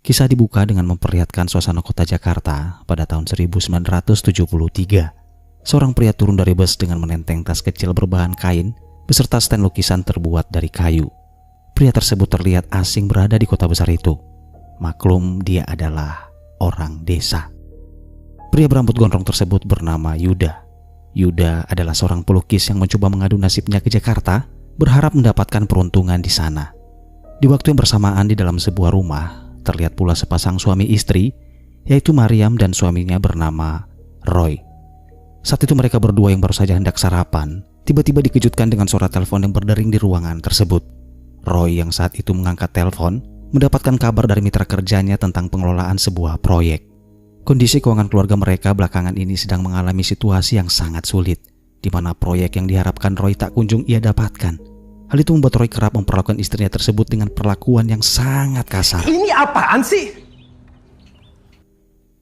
Kisah dibuka dengan memperlihatkan suasana kota Jakarta pada tahun 1973. Seorang pria turun dari bus dengan menenteng tas kecil berbahan kain beserta stand lukisan terbuat dari kayu. Pria tersebut terlihat asing berada di kota besar itu. Maklum, dia adalah orang desa. Pria berambut gondrong tersebut bernama Yuda. Yuda adalah seorang pelukis yang mencoba mengadu nasibnya ke Jakarta, berharap mendapatkan peruntungan di sana. Di waktu yang bersamaan di dalam sebuah rumah, terlihat pula sepasang suami istri, yaitu Mariam dan suaminya bernama Roy. Saat itu mereka berdua yang baru saja hendak sarapan, tiba-tiba dikejutkan dengan suara telepon yang berdering di ruangan tersebut. Roy yang saat itu mengangkat telepon, mendapatkan kabar dari mitra kerjanya tentang pengelolaan sebuah proyek. Kondisi keuangan keluarga mereka belakangan ini sedang mengalami situasi yang sangat sulit, di mana proyek yang diharapkan Roy tak kunjung ia dapatkan. Hal itu membuat Roy kerap memperlakukan istrinya tersebut dengan perlakuan yang sangat kasar. Ini apaan sih?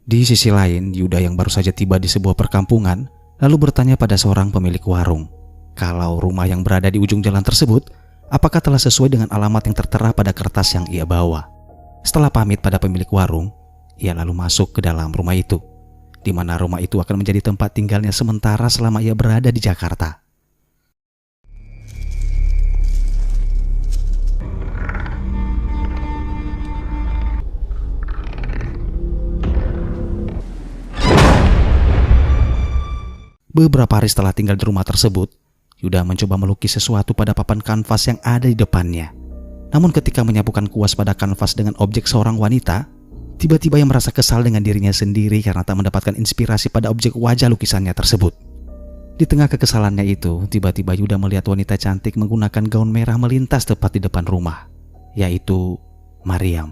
Di sisi lain, Yuda yang baru saja tiba di sebuah perkampungan lalu bertanya pada seorang pemilik warung kalau rumah yang berada di ujung jalan tersebut apakah telah sesuai dengan alamat yang tertera pada kertas yang ia bawa. Setelah pamit pada pemilik warung, ia lalu masuk ke dalam rumah itu, di mana rumah itu akan menjadi tempat tinggalnya sementara selama ia berada di Jakarta. Beberapa hari setelah tinggal di rumah tersebut, Yuda mencoba melukis sesuatu pada papan kanvas yang ada di depannya. Namun ketika menyapukan kuas pada kanvas dengan objek seorang wanita, tiba-tiba ia merasa kesal dengan dirinya sendiri karena tak mendapatkan inspirasi pada objek wajah lukisannya tersebut. Di tengah kekesalannya itu, tiba-tiba Yuda melihat wanita cantik menggunakan gaun merah melintas tepat di depan rumah, yaitu Mariam.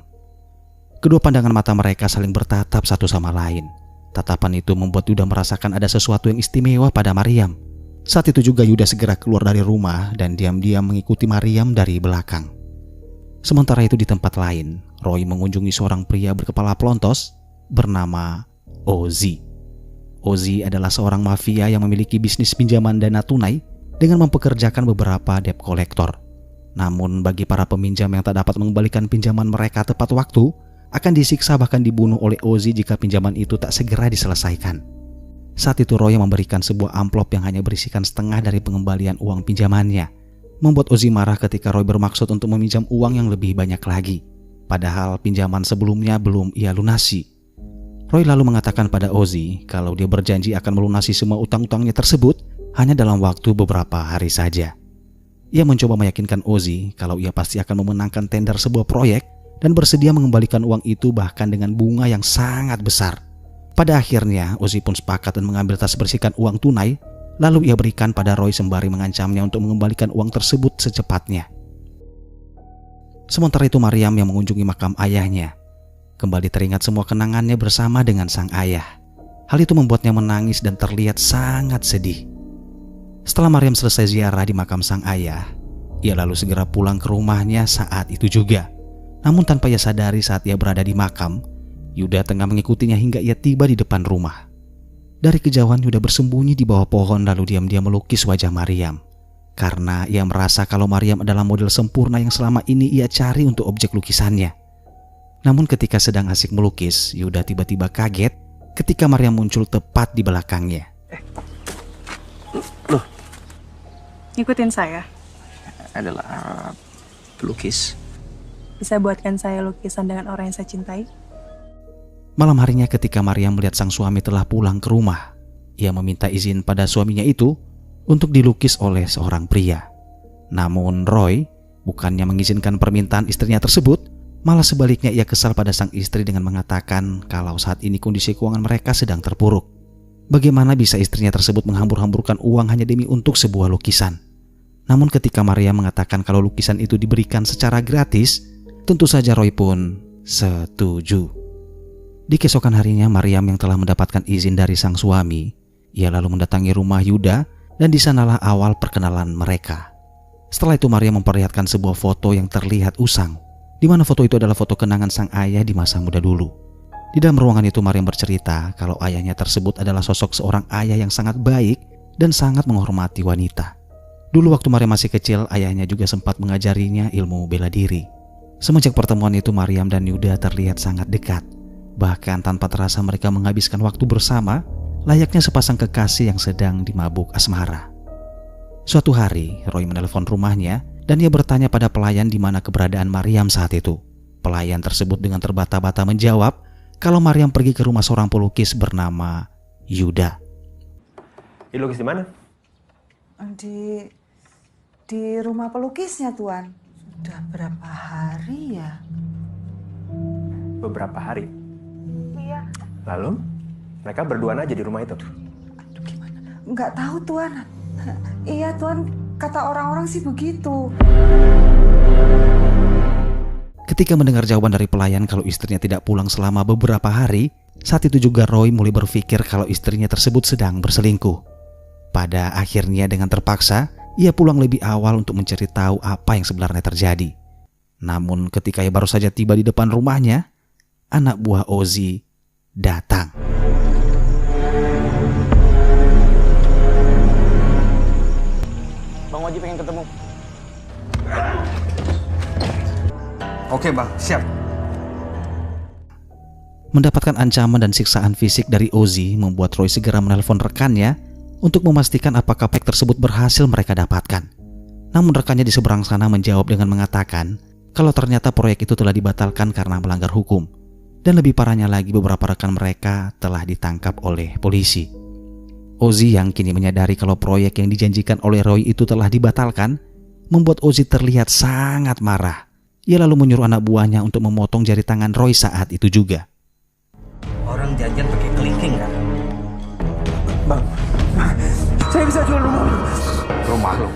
Kedua pandangan mata mereka saling bertatap satu sama lain. Tatapan itu membuat Yuda merasakan ada sesuatu yang istimewa pada Mariam. Saat itu juga Yuda segera keluar dari rumah dan diam-diam mengikuti Mariam dari belakang. Sementara itu di tempat lain, Roy mengunjungi seorang pria berkepala pelontos bernama Ozzy. Ozzy adalah seorang mafia yang memiliki bisnis pinjaman dana tunai dengan mempekerjakan beberapa debt collector. Namun bagi para peminjam yang tak dapat mengembalikan pinjaman mereka tepat waktu, akan disiksa bahkan dibunuh oleh Ozzy jika pinjaman itu tak segera diselesaikan. Saat itu Roy memberikan sebuah amplop yang hanya berisikan setengah dari pengembalian uang pinjamannya, membuat Ozzy marah ketika Roy bermaksud untuk meminjam uang yang lebih banyak lagi, padahal pinjaman sebelumnya belum ia lunasi. Roy lalu mengatakan pada Ozzy kalau dia berjanji akan melunasi semua utang-utangnya tersebut hanya dalam waktu beberapa hari saja. Ia mencoba meyakinkan Ozzy kalau ia pasti akan memenangkan tender sebuah proyek dan bersedia mengembalikan uang itu bahkan dengan bunga yang sangat besar. Pada akhirnya, Ozzy pun sepakat dan mengambil tas berisikan uang tunai, lalu ia berikan pada Roy sembari mengancamnya untuk mengembalikan uang tersebut secepatnya. Sementara itu Mariam yang mengunjungi makam ayahnya kembali teringat semua kenangannya bersama dengan sang ayah. Hal itu membuatnya menangis dan terlihat sangat sedih. Setelah Mariam selesai ziarah di makam sang ayah, ia lalu segera pulang ke rumahnya saat itu juga. Namun tanpa ia sadari saat ia berada di makam, Yuda tengah mengikutinya hingga ia tiba di depan rumah. Dari kejauhan Yuda bersembunyi di bawah pohon lalu diam-diam melukis wajah Mariam. Karena ia merasa kalau Mariam adalah model sempurna yang selama ini ia cari untuk objek lukisannya. Namun ketika sedang asik melukis, Yuda tiba-tiba kaget ketika Mariam muncul tepat di belakangnya. Loh, Ngikutin saya. adalah pelukis. Bisa buatkan saya lukisan dengan orang yang saya cintai? Malam harinya ketika Mariam melihat sang suami telah pulang ke rumah, ia meminta izin pada suaminya itu untuk dilukis oleh seorang pria. Namun Roy bukannya mengizinkan permintaan istrinya tersebut, malah sebaliknya ia kesal pada sang istri dengan mengatakan kalau saat ini kondisi keuangan mereka sedang terpuruk. Bagaimana bisa istrinya tersebut menghambur-hamburkan uang hanya demi untuk sebuah lukisan? Namun ketika Mariam mengatakan kalau lukisan itu diberikan secara gratis, tentu saja Roy pun setuju. Di keesokan harinya Mariam yang telah mendapatkan izin dari sang suami, ia lalu mendatangi rumah Yuda dan di sanalah awal perkenalan mereka. Setelah itu Mariam memperlihatkan sebuah foto yang terlihat usang, di mana foto itu adalah foto kenangan sang ayah di masa muda dulu. Di dalam ruangan itu Mariam bercerita kalau ayahnya tersebut adalah sosok seorang ayah yang sangat baik dan sangat menghormati wanita. Dulu waktu Mariam masih kecil, ayahnya juga sempat mengajarinya ilmu bela diri. Semenjak pertemuan itu Maryam dan Yuda terlihat sangat dekat. Bahkan tanpa terasa mereka menghabiskan waktu bersama, layaknya sepasang kekasih yang sedang dimabuk asmara. Suatu hari, Roy menelpon rumahnya dan ia bertanya pada pelayan di mana keberadaan Maryam saat itu. Pelayan tersebut dengan terbata-bata menjawab kalau Maryam pergi ke rumah seorang pelukis bernama Yuda. Lukis di mana? Di rumah pelukisnya, Tuan. Sudah berapa hari ya? Beberapa hari. Iya. Lalu mereka berduaan aja di rumah itu. Aduh, gimana? Nggak tahu, Tuan. Iya, Tuan. Kata orang-orang sih begitu. Ketika mendengar jawaban dari pelayan kalau istrinya tidak pulang selama beberapa hari, saat itu juga Roy mulai berpikir kalau istrinya tersebut sedang berselingkuh. Pada akhirnya dengan terpaksa, ia pulang lebih awal untuk mencari tahu apa yang sebenarnya terjadi. Namun ketika ia baru saja tiba di depan rumahnya, anak buah Ozzy datang. Bang Oji pengen ketemu. Oke bang, siap. Mendapatkan ancaman dan siksaan fisik dari Ozzy membuat Roy segera menelpon rekannya untuk memastikan apakah proyek tersebut berhasil mereka dapatkan. Namun rekannya di seberang sana menjawab dengan mengatakan kalau ternyata proyek itu telah dibatalkan karena melanggar hukum. Dan lebih parahnya lagi beberapa rekan mereka telah ditangkap oleh polisi. Ozzy yang kini menyadari kalau proyek yang dijanjikan oleh Roy itu telah dibatalkan, membuat Ozzy terlihat sangat marah. Ia lalu menyuruh anak buahnya untuk memotong jari tangan Roy saat itu juga. Orang janjian pakai kelingking kan? Bang, saya bisa jual rumah lu. Rumah lu?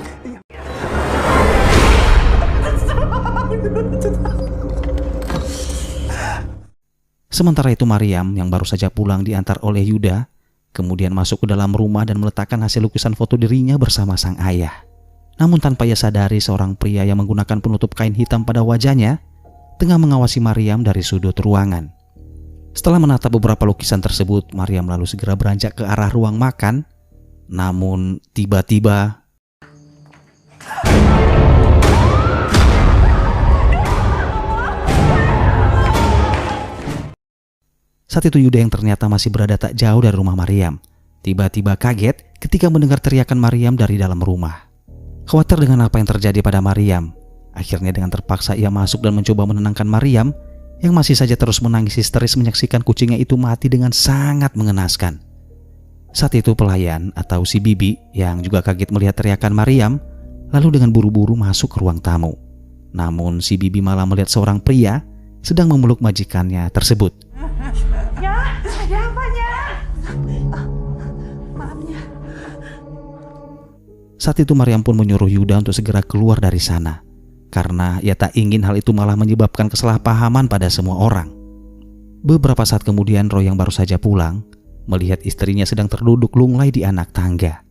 Sementara itu Maryam yang baru saja pulang diantar oleh Yuda, kemudian masuk ke dalam rumah dan meletakkan hasil lukisan foto dirinya bersama sang ayah. Namun tanpa ia sadari seorang pria yang menggunakan penutup kain hitam pada wajahnya tengah mengawasi Maryam dari sudut ruangan. Setelah menatap beberapa lukisan tersebut, Maryam lalu segera beranjak ke arah ruang makan. Namun tiba-tiba saat itu Yuda yang ternyata masih berada tak jauh dari rumah Maryam tiba-tiba kaget ketika mendengar teriakan Maryam dari dalam rumah. Khawatir dengan apa yang terjadi pada Maryam, akhirnya dengan terpaksa ia masuk dan mencoba menenangkan Maryam yang masih saja terus menangis histeris menyaksikan kucingnya itu mati dengan sangat mengenaskan. Saat itu pelayan atau si Bibi yang juga kaget melihat teriakan Maryam lalu dengan buru-buru masuk ke ruang tamu. Namun si Bibi malah melihat seorang pria sedang memeluk majikannya tersebut. Ya, ada apanya? Maafnya. Saat itu Maryam pun menyuruh Yuda untuk segera keluar dari sana, karena ia tak ingin hal itu malah menyebabkan kesalahpahaman pada semua orang. Beberapa saat kemudian Roy yang baru saja pulang, melihat istrinya sedang terduduk lunglai di anak tangga.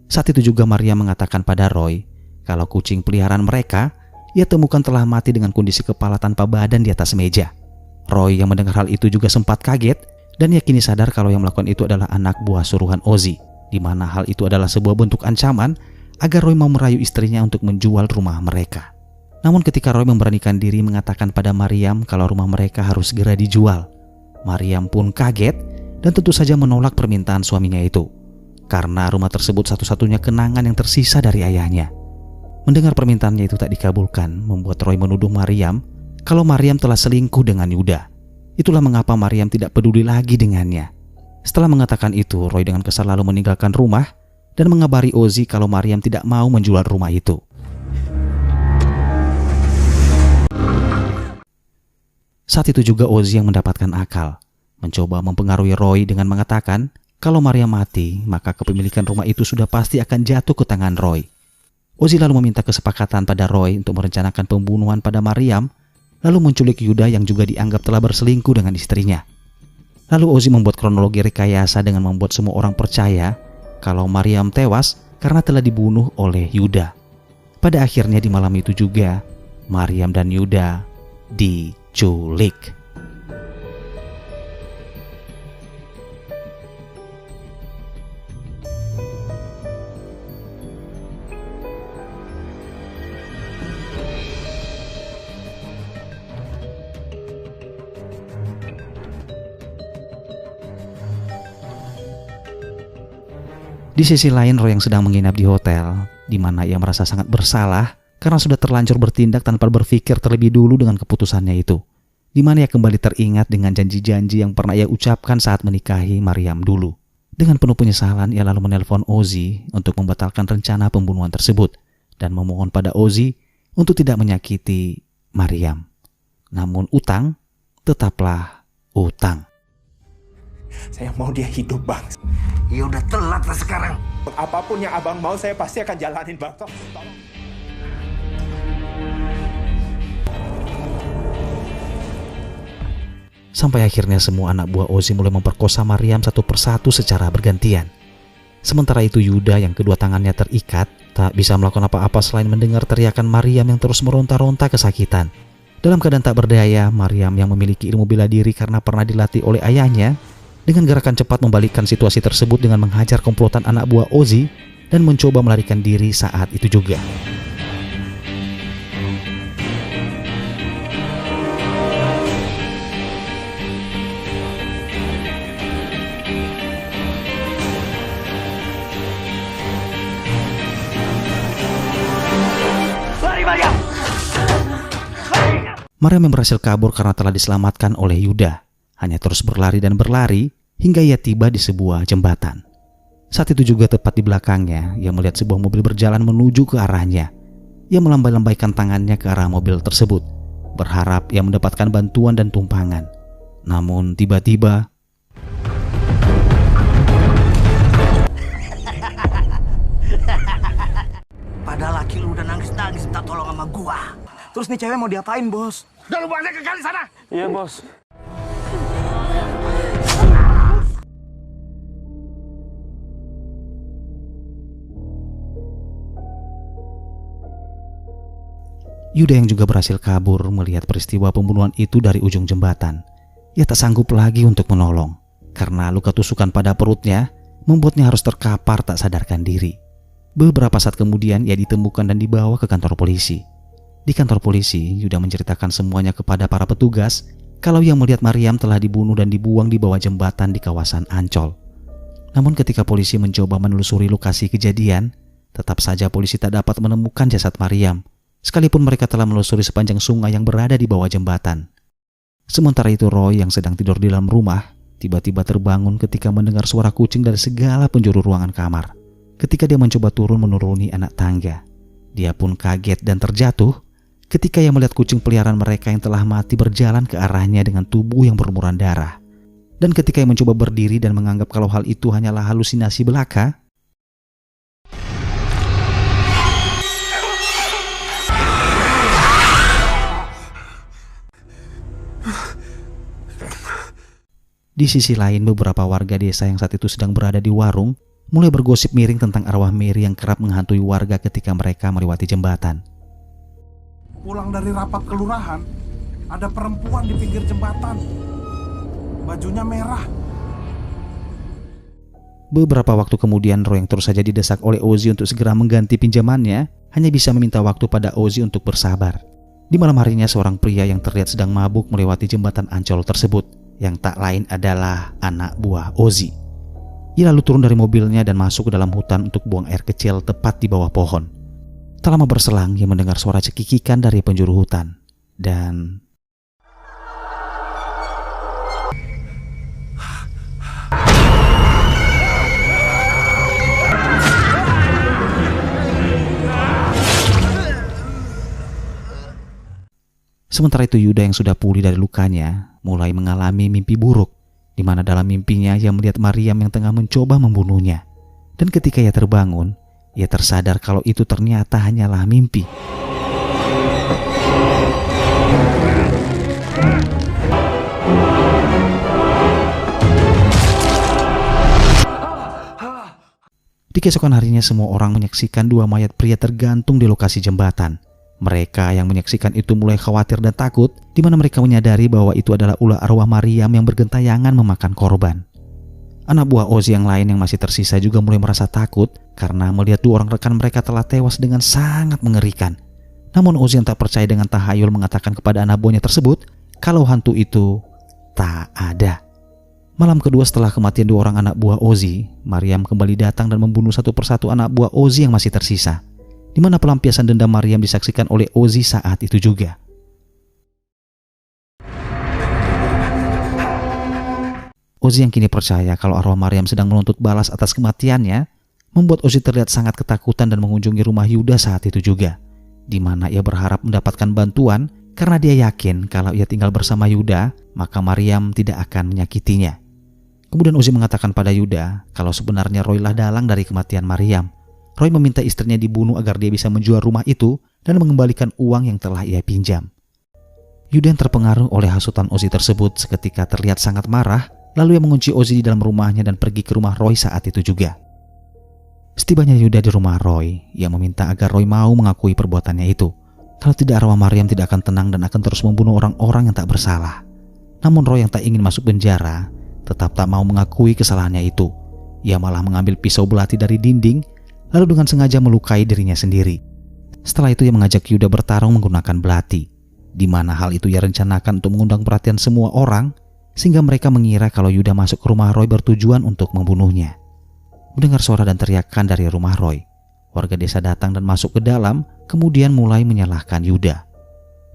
Saat itu juga Maryam mengatakan pada Roy, kalau kucing peliharaan mereka, ia temukan telah mati dengan kondisi kepala tanpa badan di atas meja. Roy yang mendengar hal itu juga sempat kaget, dan ia kini sadar kalau yang melakukan itu adalah anak buah suruhan Ozzy, di mana hal itu adalah sebuah bentuk ancaman agar Roy mau merayu istrinya untuk menjual rumah mereka. Namun ketika Roy memberanikan diri mengatakan pada Maryam kalau rumah mereka harus segera dijual, Maryam pun kaget dan tentu saja menolak permintaan suaminya itu, karena rumah tersebut satu-satunya kenangan yang tersisa dari ayahnya. Mendengar permintaannya itu tak dikabulkan, membuat Roy menuduh Maryam kalau Maryam telah selingkuh dengan Yuda. Itulah mengapa Maryam tidak peduli lagi dengannya. Setelah mengatakan itu, Roy dengan kesal lalu meninggalkan rumah dan mengabari Ozzy kalau Maryam tidak mau menjual rumah itu. Saat itu juga Ozzy yang mendapatkan akal, mencoba mempengaruhi Roy dengan mengatakan kalau Maryam mati, maka kepemilikan rumah itu sudah pasti akan jatuh ke tangan Roy. Ozzy lalu meminta kesepakatan pada Roy untuk merencanakan pembunuhan pada Maryam, lalu menculik Yuda yang juga dianggap telah berselingkuh dengan istrinya. Lalu Ozzy membuat kronologi rekayasa dengan membuat semua orang percaya kalau Maryam tewas karena telah dibunuh oleh Yuda. Pada akhirnya di malam itu juga, Maryam dan Yuda diculik. Di sisi lain, Roy yang sedang menginap di hotel, di mana ia merasa sangat bersalah karena sudah terlanjur bertindak tanpa berpikir terlebih dulu dengan keputusannya itu. Di mana ia kembali teringat dengan janji-janji yang pernah ia ucapkan saat menikahi Maryam dulu. Dengan penuh penyesalan, ia lalu menelpon Ozzy untuk membatalkan rencana pembunuhan tersebut dan memohon pada Ozzy untuk tidak menyakiti Maryam. Namun utang tetaplah utang. Saya mau dia hidup, Bang. Ya udah telat lah sekarang. Apapun yang abang mau, saya pasti akan jalanin, Bang. Tolong. Sampai akhirnya semua anak buah Ozzy mulai memperkosa Maryam satu persatu secara bergantian. Sementara itu Yuda yang kedua tangannya terikat, tak bisa melakukan apa-apa selain mendengar teriakan Maryam yang terus meronta-ronta kesakitan. Dalam keadaan tak berdaya, Maryam yang memiliki ilmu bela diri karena pernah dilatih oleh ayahnya, dengan gerakan cepat membalikkan situasi tersebut dengan menghajar komplotan anak buah Ozzy dan mencoba melarikan diri saat itu juga. Maryam yang berhasil kabur karena telah diselamatkan oleh Yuda, hanya terus berlari dan berlari hingga ia tiba di sebuah jembatan. Saat itu juga tepat di belakangnya, ia melihat sebuah mobil berjalan menuju ke arahnya. Ia melambai-lambaikan tangannya ke arah mobil tersebut, berharap ia mendapatkan bantuan dan tumpangan. Namun tiba-tiba Padahal laki lu udah nangis-nangis minta tolong sama gua. Terus nih cewek mau diapain, Bos? Udah lu balik ke kali sana. Iya, Bos. Yuda yang juga berhasil kabur melihat peristiwa pembunuhan itu dari ujung jembatan. Ia tak sanggup lagi untuk menolong, karena luka tusukan pada perutnya membuatnya harus terkapar tak sadarkan diri. Beberapa saat kemudian ia ditemukan dan dibawa ke kantor polisi. Di kantor polisi, Yuda menceritakan semuanya kepada para petugas kalau ia melihat Maryam telah dibunuh dan dibuang di bawah jembatan di kawasan Ancol. Namun ketika polisi mencoba menelusuri lokasi kejadian, tetap saja polisi tak dapat menemukan jasad Maryam, sekalipun mereka telah menelusuri sepanjang sungai yang berada di bawah jembatan. Sementara itu Roy yang sedang tidur di dalam rumah, tiba-tiba terbangun ketika mendengar suara kucing dari segala penjuru ruangan kamar. Ketika dia mencoba turun menuruni anak tangga, dia pun kaget dan terjatuh ketika ia melihat kucing peliharaan mereka yang telah mati berjalan ke arahnya dengan tubuh yang berlumuran darah. Dan ketika ia mencoba berdiri dan menganggap kalau hal itu hanyalah halusinasi belaka, di sisi lain beberapa warga desa yang saat itu sedang berada di warung mulai bergosip miring tentang arwah Mary yang kerap menghantui warga ketika mereka melewati jembatan. Pulang dari rapat kelurahan, ada perempuan di pinggir jembatan. Bajunya merah. Beberapa waktu kemudian Roy yang terus saja didesak oleh Ozzy untuk segera mengganti pinjamannya hanya bisa meminta waktu pada Ozzy untuk bersabar. Di malam harinya seorang pria yang terlihat sedang mabuk melewati jembatan Ancol tersebut, yang tak lain adalah anak buah Ozzy. Ia lalu turun dari mobilnya dan masuk ke dalam hutan untuk buang air kecil tepat di bawah pohon. Tak lama berselang, ia mendengar suara cekikikan dari penjuru hutan. Dan sementara itu Yuda yang sudah pulih dari lukanya mulai mengalami mimpi buruk, di mana dalam mimpinya ia melihat Maryam yang tengah mencoba membunuhnya. Dan ketika ia terbangun, ia tersadar kalau itu ternyata hanyalah mimpi. Di keesokan harinya semua orang menyaksikan dua mayat pria tergantung di lokasi jembatan. Mereka yang menyaksikan itu mulai khawatir dan takut, di mana mereka menyadari bahwa itu adalah ulah arwah Maryam yang bergentayangan memakan korban. Anak buah Ozzy yang lain yang masih tersisa juga mulai merasa takut karena melihat dua orang rekan mereka telah tewas dengan sangat mengerikan. Namun Ozzy yang tak percaya dengan tahayul mengatakan kepada anak buahnya tersebut kalau hantu itu tak ada. Malam kedua setelah kematian 2 orang anak buah Ozzy, Maryam kembali datang dan membunuh satu persatu anak buah Ozzy yang masih tersisa, di mana pelampiasan dendam Maryam disaksikan oleh Ozzy saat itu juga. Ozzy yang kini percaya kalau arwah Maryam sedang menuntut balas atas kematiannya, membuat Ozzy terlihat sangat ketakutan dan mengunjungi rumah Yuda saat itu juga, di mana ia berharap mendapatkan bantuan karena dia yakin kalau ia tinggal bersama Yuda, maka Maryam tidak akan menyakitinya. Kemudian Ozzy mengatakan pada Yuda kalau sebenarnya Roy lah dalang dari kematian Maryam. Roy meminta istrinya dibunuh agar dia bisa menjual rumah itu dan mengembalikan uang yang telah ia pinjam. Yuda yang terpengaruh oleh hasutan Ozzy tersebut seketika terlihat sangat marah, lalu ia mengunci Ozzy di dalam rumahnya dan pergi ke rumah Roy saat itu juga. Setibanya Yuda di rumah Roy, ia meminta agar Roy mau mengakui perbuatannya itu. Kalau tidak, arwah Maryam tidak akan tenang dan akan terus membunuh orang-orang yang tak bersalah. Namun Roy yang tak ingin masuk penjara tetap tak mau mengakui kesalahannya itu. Ia malah mengambil pisau belati dari dinding, lalu dengan sengaja melukai dirinya sendiri. Setelah itu ia mengajak Yuda bertarung menggunakan belati, di mana hal itu ia rencanakan untuk mengundang perhatian semua orang, sehingga mereka mengira kalau Yuda masuk ke rumah Roy bertujuan untuk membunuhnya. Mendengar suara dan teriakan dari rumah Roy, warga desa datang dan masuk ke dalam, kemudian mulai menyalahkan Yuda.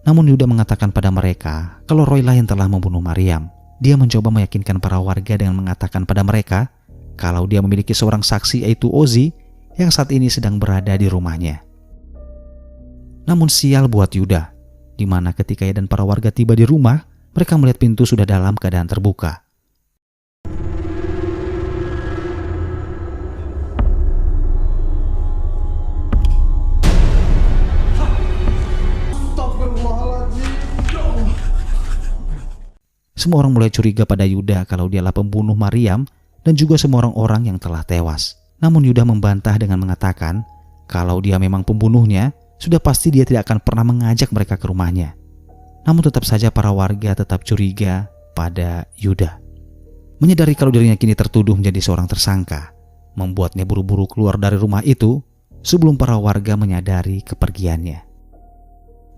Namun Yuda mengatakan pada mereka kalau Roy lah yang telah membunuh Maryam. Dia mencoba meyakinkan para warga dengan mengatakan pada mereka kalau dia memiliki seorang saksi, yaitu Ozzy, yang saat ini sedang berada di rumahnya. Namun sial buat Yuda, di mana ketika ia dan para warga tiba di rumah, mereka melihat pintu sudah dalam keadaan terbuka. Semua orang mulai curiga pada Yuda kalau dialah pembunuh Maryam dan juga semua orang-orang yang telah tewas. Namun Yuda membantah dengan mengatakan kalau dia memang pembunuhnya, sudah pasti dia tidak akan pernah mengajak mereka ke rumahnya. Namun tetap saja para warga tetap curiga pada Yuda. Menyadari kalau dirinya kini tertuduh menjadi seorang tersangka, membuatnya buru-buru keluar dari rumah itu sebelum para warga menyadari kepergiannya.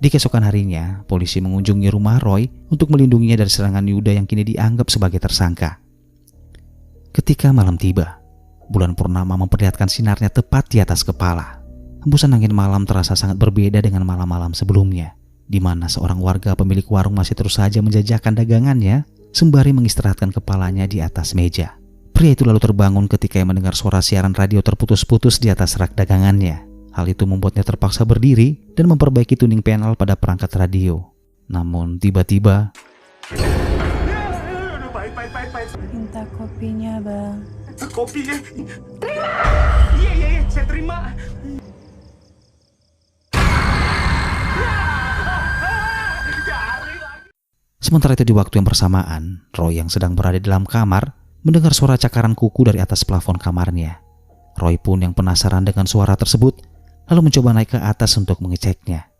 Di keesokan harinya, polisi mengunjungi rumah Roy untuk melindunginya dari serangan Yuda yang kini dianggap sebagai tersangka. Ketika malam tiba, bulan purnama memperlihatkan sinarnya tepat di atas kepala. Hembusan angin malam terasa sangat berbeda dengan malam-malam sebelumnya, di mana seorang warga pemilik warung masih terus saja menjajakan dagangannya sembari mengistirahatkan kepalanya di atas meja. Pria itu lalu terbangun ketika ia mendengar suara siaran radio terputus-putus di atas rak dagangannya. Hal itu membuatnya terpaksa berdiri dan memperbaiki tuning panel pada perangkat radio. Namun tiba-tiba, Minta kopinya, Bang. Kopi ya? Terima! Iya, saya terima. sementara itu di waktu yang bersamaan, Roy yang sedang berada di dalam kamar mendengar suara cakaran kuku dari atas plafon kamarnya. Roy pun yang penasaran dengan suara tersebut, lalu mencoba naik ke atas untuk mengeceknya.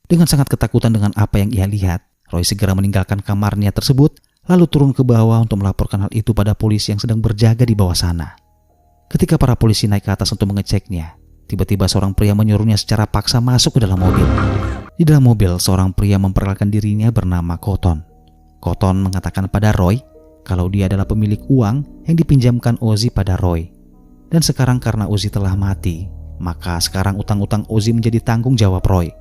Dengan sangat ketakutan dengan apa yang ia lihat, Roy segera meninggalkan kamarnya tersebut, lalu turun ke bawah untuk melaporkan hal itu pada polisi yang sedang berjaga di bawah sana. Ketika para polisi naik ke atas untuk mengeceknya, tiba-tiba seorang pria menyuruhnya secara paksa masuk ke dalam mobil. Di dalam mobil, seorang pria memperkenalkan dirinya bernama Cotton. Cotton mengatakan pada Roy kalau dia adalah pemilik uang yang dipinjamkan Ozzy pada Roy. Dan sekarang karena Ozzy telah mati, maka sekarang utang-utang Ozzy menjadi tanggung jawab Roy.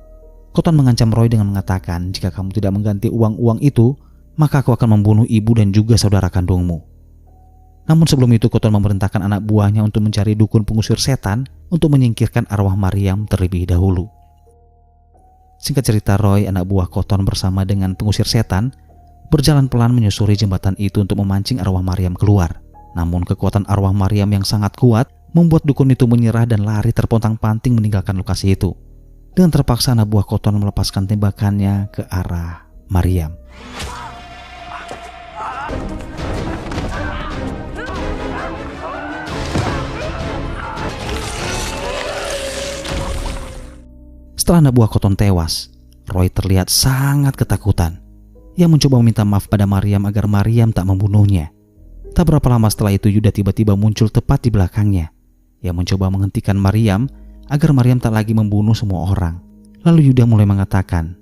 Cotton mengancam Roy dengan mengatakan jika kamu tidak mengganti uang-uang itu, maka aku akan membunuh ibu dan juga saudara kandungmu. Namun sebelum itu Cotton memerintahkan anak buahnya untuk mencari dukun pengusir setan untuk menyingkirkan arwah Maryam terlebih dahulu. Singkat cerita, Roy, anak buah Cotton bersama dengan pengusir setan, berjalan pelan menyusuri jembatan itu untuk memancing arwah Maryam keluar. Namun kekuatan arwah Maryam yang sangat kuat membuat dukun itu menyerah dan lari terpontang-panting meninggalkan lokasi itu. Dengan terpaksa anak buah Cotton melepaskan tembakannya ke arah Maryam. Setelah anak buah Cotton tewas, Roy terlihat sangat ketakutan. Ia mencoba meminta maaf pada Maryam agar Maryam tak membunuhnya. Tak berapa lama setelah itu Yuda tiba-tiba muncul tepat di belakangnya. Ia mencoba menghentikan Maryam agar Maryam tak lagi membunuh semua orang. Lalu Yuda mulai mengatakan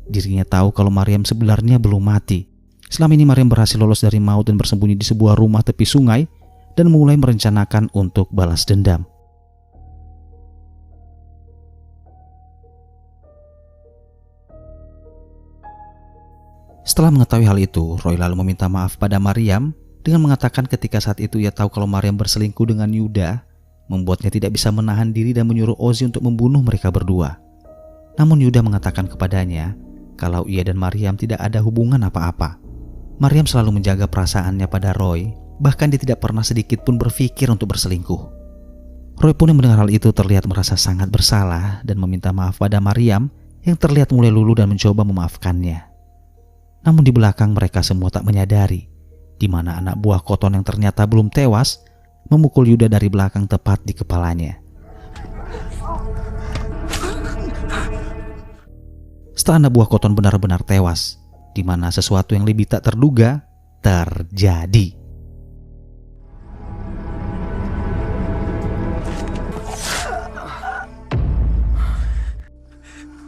Dirinya tahu kalau Maryam sebenarnya belum mati. Selama ini Maryam berhasil lolos dari maut dan bersembunyi di sebuah rumah tepi sungai dan mulai merencanakan untuk balas dendam. Setelah mengetahui hal itu, Roy lalu meminta maaf pada Maryam dengan mengatakan ketika saat itu ia tahu kalau Maryam berselingkuh dengan Yuda, membuatnya tidak bisa menahan diri dan menyuruh Ozzy untuk membunuh mereka berdua. Namun Yuda mengatakan kepadanya kalau ia dan Maryam tidak ada hubungan apa-apa. Maryam selalu menjaga perasaannya pada Roy, bahkan dia tidak pernah sedikit pun berpikir untuk berselingkuh. Roy pun yang mendengar hal itu terlihat merasa sangat bersalah dan meminta maaf pada Maryam yang terlihat mulai luluh dan mencoba memaafkannya. Namun di belakang mereka semua tak menyadari di mana anak buah Cotton yang ternyata belum tewas memukul Yuda dari belakang tepat di kepalanya. Setelah anak buah Cotton benar-benar tewas, di mana sesuatu yang lebih tak terduga terjadi.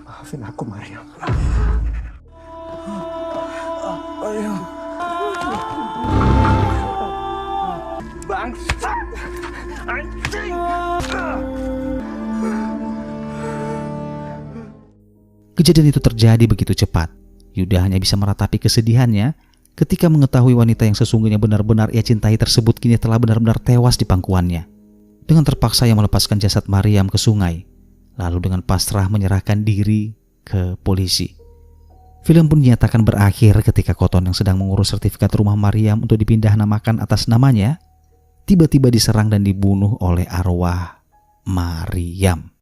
Maafin aku, Maryam. Bangsat! Anjing! Kejadian itu terjadi begitu cepat. Yuda hanya bisa meratapi kesedihannya ketika mengetahui wanita yang sesungguhnya benar-benar ia cintai tersebut kini telah benar-benar tewas di pangkuannya. Dengan terpaksa ia melepaskan jasad Maryam ke sungai, lalu dengan pasrah menyerahkan diri ke polisi. Film pun dinyatakan berakhir ketika Cotton yang sedang mengurus sertifikat rumah Maryam untuk dipindah namakan atas namanya, tiba-tiba diserang dan dibunuh oleh arwah Maryam.